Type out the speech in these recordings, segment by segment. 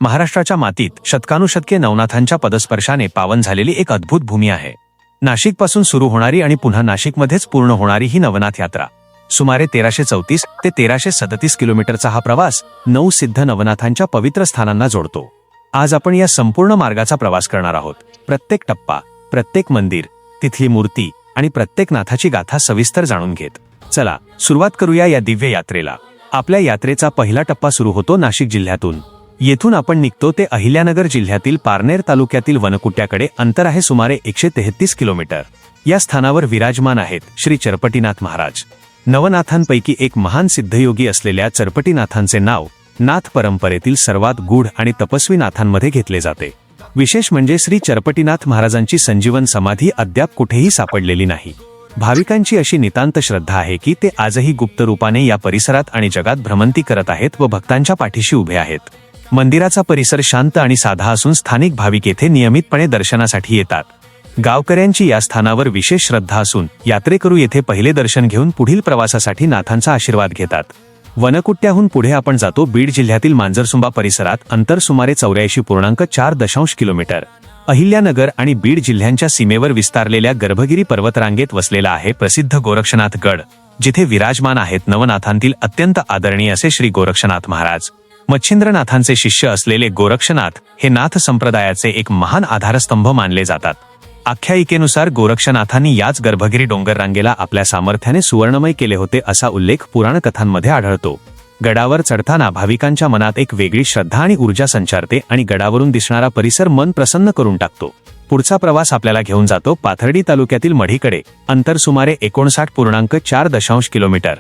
महाराष्ट्राच्या मातीत शतकानुशतके नवनाथांच्या पदस्पर्शाने पावन झालेली एक अद्भुत भूमी आहे. नाशिकपासून सुरू होणारी आणि पुन्हा नाशिकमध्येच पूर्ण होणारी ही नवनाथ यात्रा सुमारे 1334 ते 1337 किलोमीटरचा हा प्रवास 9 सिद्ध नवनाथांच्या पवित्र स्थानांना जोडतो. आज आपण या संपूर्ण मार्गाचा प्रवास करणार आहोत. प्रत्येक टप्पा, प्रत्येक मंदिर, तिथली मूर्ती आणि प्रत्येक नाथाची गाथा सविस्तर जाणून घेत. चला सुरुवात करूया या दिव्य यात्रेला. आपल्या यात्रेचा पहिला टप्पा सुरू होतो नाशिक जिल्ह्यातून. येथून आपण निघतो ते अहिल्यानगर जिल्ह्यातील पारनेर तालुक्यातील वनकुट्याकडे. अंतर आहे सुमारे 133 किलोमीटर. या स्थानावर विराजमान आहेत श्री चरपटीनाथ महाराज. नवनाथांपैकी एक महान सिद्धयोगी असलेल्या चरपटीनाथांचे नाव नाथ परंपरेतील सर्वात गूढ आणि तपस्वी नाथांमध्ये घेतले जाते. विशेष म्हणजे श्री चरपटीनाथ महाराजांची संजीवन समाधी अद्याप कुठेही सापडलेली नाही. भाविकांची अशी नितांत श्रद्धा आहे की ते आजही गुप्त रूपाने या परिसरात आणि जगात भ्रमंती करत आहेत व भक्तांच्या पाठीशी उभे आहेत. मंदिराचा परिसर शांत आणि साधा असून स्थानिक भाविक येथे नियमितपणे दर्शनासाठी येतात. गावकऱ्यांची या स्थानावर विशेष श्रद्धा असून यात्रेकरू येथे पहिले दर्शन घेऊन पुढील प्रवासासाठी नाथांचा आशीर्वाद घेतात. वनकुट्ट्याहून पुढे आपण जातो बीड जिल्ह्यातील मांजरसुंबा परिसरात. अंतर सुमारे 84.4 किलोमीटर. अहिल्यानगर आणि बीड जिल्ह्यांच्या सीमेवर विस्तारलेल्या गर्भगिरी पर्वतरांगेत वसलेला आहे प्रसिद्ध गोरक्षनाथ गड, जिथे विराजमान आहेत नवनाथांतील अत्यंत आदरणीय असे श्री गोरक्षनाथ महाराज. मच्छिंद्रनाथांचे शिष्य असलेले गोरक्षनाथ हे नाथ संप्रदायाचे एक महान आधारस्तंभ मानले जातात. आख्यायिकेनुसार गोरक्षनाथांनी याच गर्भगिरी डोंगर रांगेला आपल्या सामर्थ्याने सुवर्णमय केले होते असा उल्लेख पुराण कथांमध्ये आढळतो. गडावर चढताना भाविकांच्या मनात एक वेगळी श्रद्धा आणि ऊर्जा संचारते आणि गडावरून दिसणारा परिसर मन प्रसन्न करून टाकतो. पुढचा प्रवास आपल्याला घेऊन जातो पाथर्डी तालुक्यातील मढीकडे. अंतर सुमारे 59.4 किलोमीटर.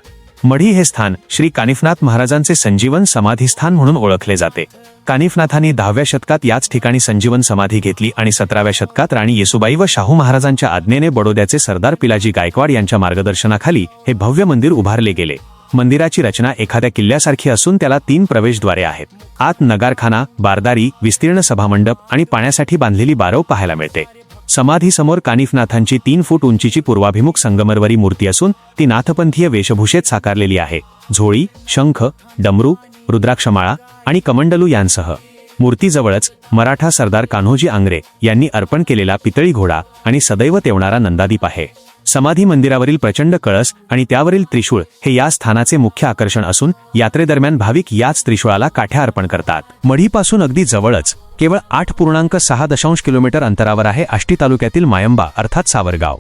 मढी हे स्थान श्री कानिफनाथ महाराजांचे संजीवन समाधीस्थान म्हणून ओळखले जाते. कानिफनाथांनी 10व्या शतकात याच ठिकाणी संजीवन समाधी घेतली आणि 17व्या शतकात राणी येसुबाई व शाहू महाराजांच्या आज्ञेने बडोद्याचे सरदार पिलाजी गायकवाड यांच्या मार्गदर्शनाखाली हे भव्य मंदिर उभारले गेले. मंदिराची रचना एखाद्या किल्ल्यासारखी असून त्याला 3 प्रवेशद्वारे आहेत. आत नगारखाना, बारदारी, विस्तीर्ण सभामंडप आणि पाण्यासाठी बांधलेली बारव पाहायला मिळते. समाधीसमोर कानिफनाथांची 3 फूट उंचीची पूर्वाभिमुख संगमरवरी मूर्ती असून ती नाथपंथीय वेशभूषेत साकारलेली आहे. झोळी, शंख, डमरू, रुद्राक्षमाळा आणि कमंडलू यांसह. मूर्तीजवळच मराठा सरदार कान्होजी आंग्रे यांनी अर्पण केलेला पितळी घोडा आणि सदैव तेवणारा नंदादीप आहे. समाधी मंदिरावरील प्रचंड कळस आणि त्यावरील त्रिशूळ हे या स्थानाचे मुख्य आकर्षण असून यात्रेदरम्यान भाविक याच त्रिशूळाला काठ्या अर्पण करतात. मढीपासून अगदी जवळच केवळ 8.6 किलोमीटर अंतरावर आहे आष्टी तालुक्यातील मायंबा अर्थात सावरगाव.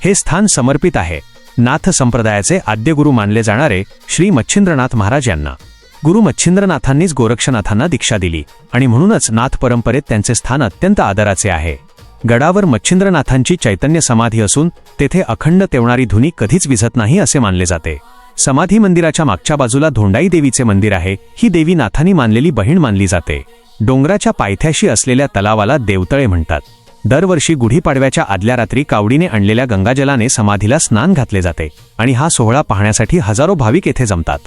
हे स्थान समर्पित आहे नाथ संप्रदायाचे आद्य गुरु मानले जाणारे श्री मच्छिंद्रनाथ महाराज यांना. गुरु मच्छिंद्रनाथांनीच गोरक्षनाथांना दीक्षा दिली आणि म्हणूनच नाथ परंपरेत त्यांचे स्थान अत्यंत आदराचे आहे. गडावर मच्छिंद्रनाथांची चैतन्य समाधी असून तेथे अखंड तेवणारी धुनी कधीच विझत नाही असे मानले जाते. समाधी मंदिराच्या मागच्या बाजूला धोंडाई देवीचे मंदिर आहे. ही देवी नाथांनी मानलेली बहीण मानली जाते. डोंगराच्या पायथ्याशी असलेल्या तलावाला देवतळे म्हणतात. दरवर्षी गुढीपाडव्याच्या आदल्या रात्री कावडीने आणलेल्या गंगाजलाने समाधीला स्नान घातले जाते आणि हा सोहळा पाहण्यासाठी हजारो भाविक येथे जमतात.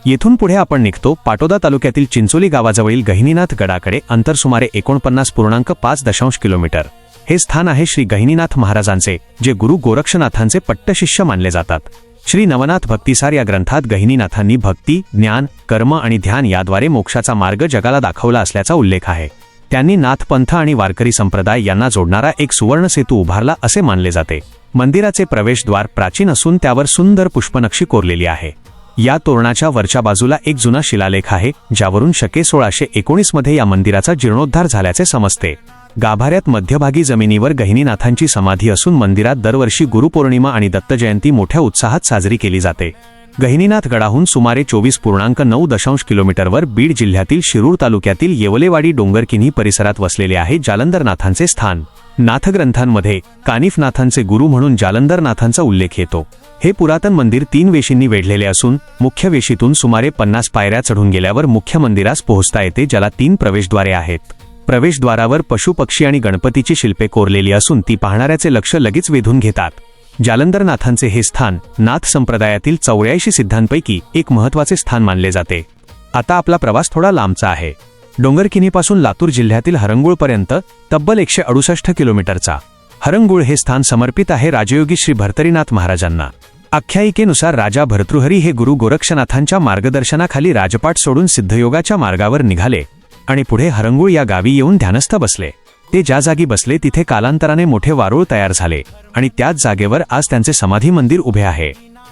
येथून पुढे आपण निघतो पाटोदा तालुक्यातील चिंचोली गावाजवळील गहिनीनाथ गडाकडे. अंतर सुमारे 49.5 किलोमीटर. हे स्थान आहे श्री गहिनीनाथ महाराजांचे, जे गुरु गोरक्षनाथांचे पट्टशिष्य मानले जातात. श्री नवनाथ भक्तिसार या ग्रंथात गहिनीनाथांनी भक्ती, ज्ञान, कर्म आणि ध्यान याद्वारे मोक्षाचा मार्ग जगाला दाखवला असल्याचा उल्लेख आहे. त्यांनी नाथपंथ आणि वारकरी संप्रदाय यांना जोडणारा एक सुवर्ण सेतू उभारला असे मानले जाते. मंदिराचे प्रवेशद्वार प्राचीन असून त्यावर सुंदर पुष्पनक्षी कोरलेली आहे. या तोरणाच्या वरच्या बाजूला एक जुना शिलालेख आहे, ज्यावरून शके 1619 मध्ये या मंदिराचा जीर्णोद्धार झाल्याचे समजते. गाभाऱ्यात मध्यभागी जमिनीवर गहिनीनाथांची समाधी असून मंदिरात दरवर्षी गुरुपौर्णिमा आणि दत्तजयंती मोठ्या उत्साहात साजरी केली जाते. गहिनीनाथ गडाहून सुमारे 24.9 किलोमीटरवर बीड जिल्ह्यातील शिरूर तालुक्यातील येवलेवाडी डोंगरकिन्ही परिसरात वसलेले आहे जालंधरनाथांचे स्थान. नाथग्रंथांमध्ये कानिफनाथांचे गुरु म्हणून जालंधरनाथांचा उल्लेख येतो. हे पुरातन मंदिर 3 वेशींनी वेढलेले असून मुख्य वेशीतून सुमारे 50 पायऱ्या चढून गेल्यावर मुख्य मंदिरास पोहोचता येते, ज्याला 3 प्रवेशद्वारे आहेत. प्रवेशद्वारावर पशु, पक्षी आणि गणपतीची शिल्पे कोरलेली असून ती पाहणाऱ्याचे लक्ष लगेच वेधून घेतात. जालंधरनाथांचे हे स्थान नाथ संप्रदायातील 84 सिद्धांपैकी एक महत्त्वाचे स्थान मानले जाते. आता आपला प्रवास थोडा लांबचा आहे. डोंगरकिन्हीपासून लातूर जिल्ह्यातील हरंगुळपर्यंत तब्बल 168 किलोमीटरचा. हरंगुळ हे स्थान समर्पित आहे राजयोगी श्री भर्तरीनाथ महाराजांना. आख्यायिकेनुसार राजा भर्तृहरी हे गुरु गोरक्षनाथांच्या मार्गदर्शनाखाली राजपाट सोडून सिद्धयोगाच्या मार्गावर निघाले आणि पुढे हरंगुळ या गावी येऊन ध्यानस्थ बसले. ते ज्या जागी बसले तिथे कालांतराने मोठे वारुळ तयार झाले आणि त्याच जागेवर आज त्यांचे समाधी मंदिर उभे आहे.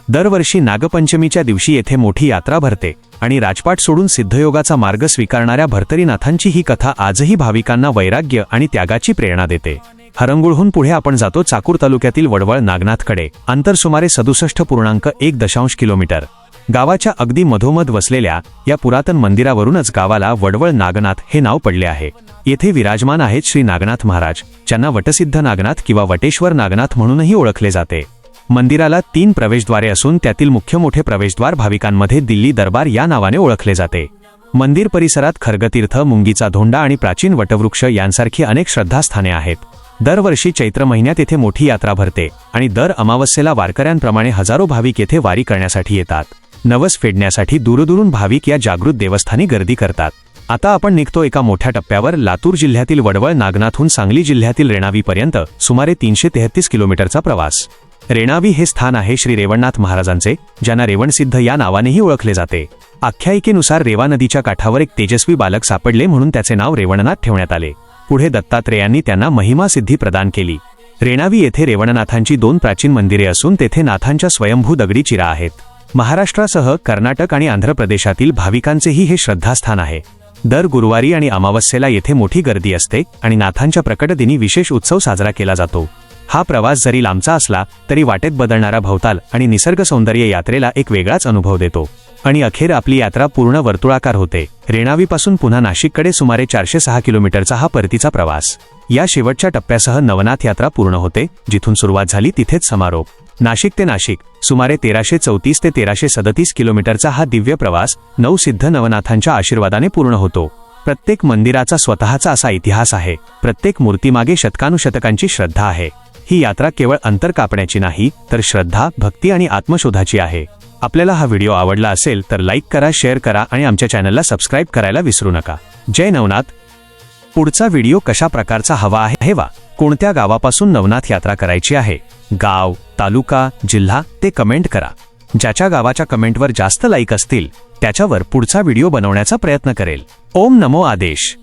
दरवर्षी नागपंचमीच्या दिवशी येथे मोठी यात्रा भरते आणि राजपाट सोडून सिद्धयोगाचा मार्ग स्वीकारणाऱ्या भर्तरीनाथांची ही कथा आजही भाविकांना वैराग्य आणि त्यागाची प्रेरणा देते. हरंगुळहून पुढे आपण जातो चाकूर तालुक्यातील वडवळ नागनाथकडे. अंतर सुमारे 67.1 किलोमीटर. गावाच्या अगदी मधोमध वसलेल्या या पुरातन मंदिरावरूनच गावाला वडवळ नागनाथ हे नाव पडले आहे. येथे विराजमान आहेत श्री नागनाथ महाराज, ज्यांना वटसिद्ध नागनाथ किंवा वटेश्वर नागनाथ म्हणूनही ओळखले जाते. मंदिराला 3 प्रवेशद्वारे असून त्यातील मुख्य मोठे प्रवेशद्वार भाविकांमध्ये दिल्ली दरबार या नावाने ओळखले जाते. मंदिर परिसरात खर्गतीर्थ, मुंगीचा धोंडा आणि प्राचीन वटवृक्ष यांसारखी अनेक श्रद्धास्थाने आहेत. दरवर्षी चैत्र महिन्यात येथे मोठी यात्रा भरते आणि दर अमावस्येला वारकऱ्यांप्रमाणे हजारो भाविक येथे वारी करण्यासाठी येतात. नवस फेडण्यासाठी दूरदूरून भाविक या जागृत देवस्थानी गर्दी करतात. आता आपण निघतो एका मोठ्या टप्प्यावर. लातूर जिल्ह्यातील वडवळ नागनाथहून सांगली जिल्ह्यातील रेणावीपर्यंत सुमारे 333 किलोमीटरचा प्रवास. रेणावी हे स्थान आहे श्री रेवणनाथ महाराजांचे, ज्यांना रेवणसिद्ध या नावानेही ओळखले जाते. आख्यायिकेनुसार रेवा नदीच्या काठावर एक तेजस्वी बालक सापडले म्हणून त्याचे नाव रेवणनाथ ठेवण्यात आले. पुढे दत्तात्रेयांनी त्यांना महिमा सिद्धी प्रदान केली. रेणावी येथे रेवणनाथांची 2 प्राचीन मंदिरे असून तेथे नाथांच्या स्वयंभू दगडी चिरा आहेत. महाराष्ट्रासह कर्नाटक आणि आंध्र प्रदेशातील भाविकांचेही हे श्रद्धास्थान आहे. दर गुरुवारी आणि अमावस्येला येथे मोठी गर्दी असते आणि नाथांच्या प्रकटदिनी विशेष उत्सव साजरा केला जातो. हा प्रवास जरी लांबचा असला तरी वाटेत बदलणारा भवताल आणि निसर्ग सौंदर्य यात्रेला एक वेगळाच अनुभव देतो. आणि अखेर आपली यात्रा पूर्ण वर्तुळाकार होते. रेणावीपासून पुन्हा नाशिककडे सुमारे 406 किलोमीटरचा हा परतीचा प्रवास. या शेवटच्या टप्प्यासह नवनाथ यात्रा पूर्ण होते. जिथून सुरुवात झाली तिथेच समारोप. नाशिक ते नाशिक सुमारे 1334 ते 1337 किलोमीटरचा हा दिव्य प्रवास 9 सिद्ध नवनाथांच्या आशीर्वादाने पूर्ण होतो. प्रत्येक मंदिराचा स्वतःचा असा इतिहास आहे. प्रत्येक मूर्तीमागे शतकानुशतकांची श्रद्धा आहे. ही यात्रा केवळ अंतर कापण्याची नाही, तर श्रद्धा, भक्ती आणि आत्मशोधाची आहे. आपल्याला हा व्हिडिओ आवडला असेल तर लाईक करा, शेअर करा आणि आमच्या चॅनलला सबस्क्राईब करायला विसरू नका. जय नवनाथ. पुढचा व्हिडिओ कशा प्रकारचा हवा आहे हे वा. कोणत्या गावापासून नवनाथ यात्रा करायची आहे, गाव, तालुका, जिल्हा ते कमेंट करा. ज्याच्या गावाच्या कमेंटवर जास्त लाईक असतील त्याच्यावर पुढचा व्हिडिओ बनवण्याचा प्रयत्न करेल. ओम नमो आदेश.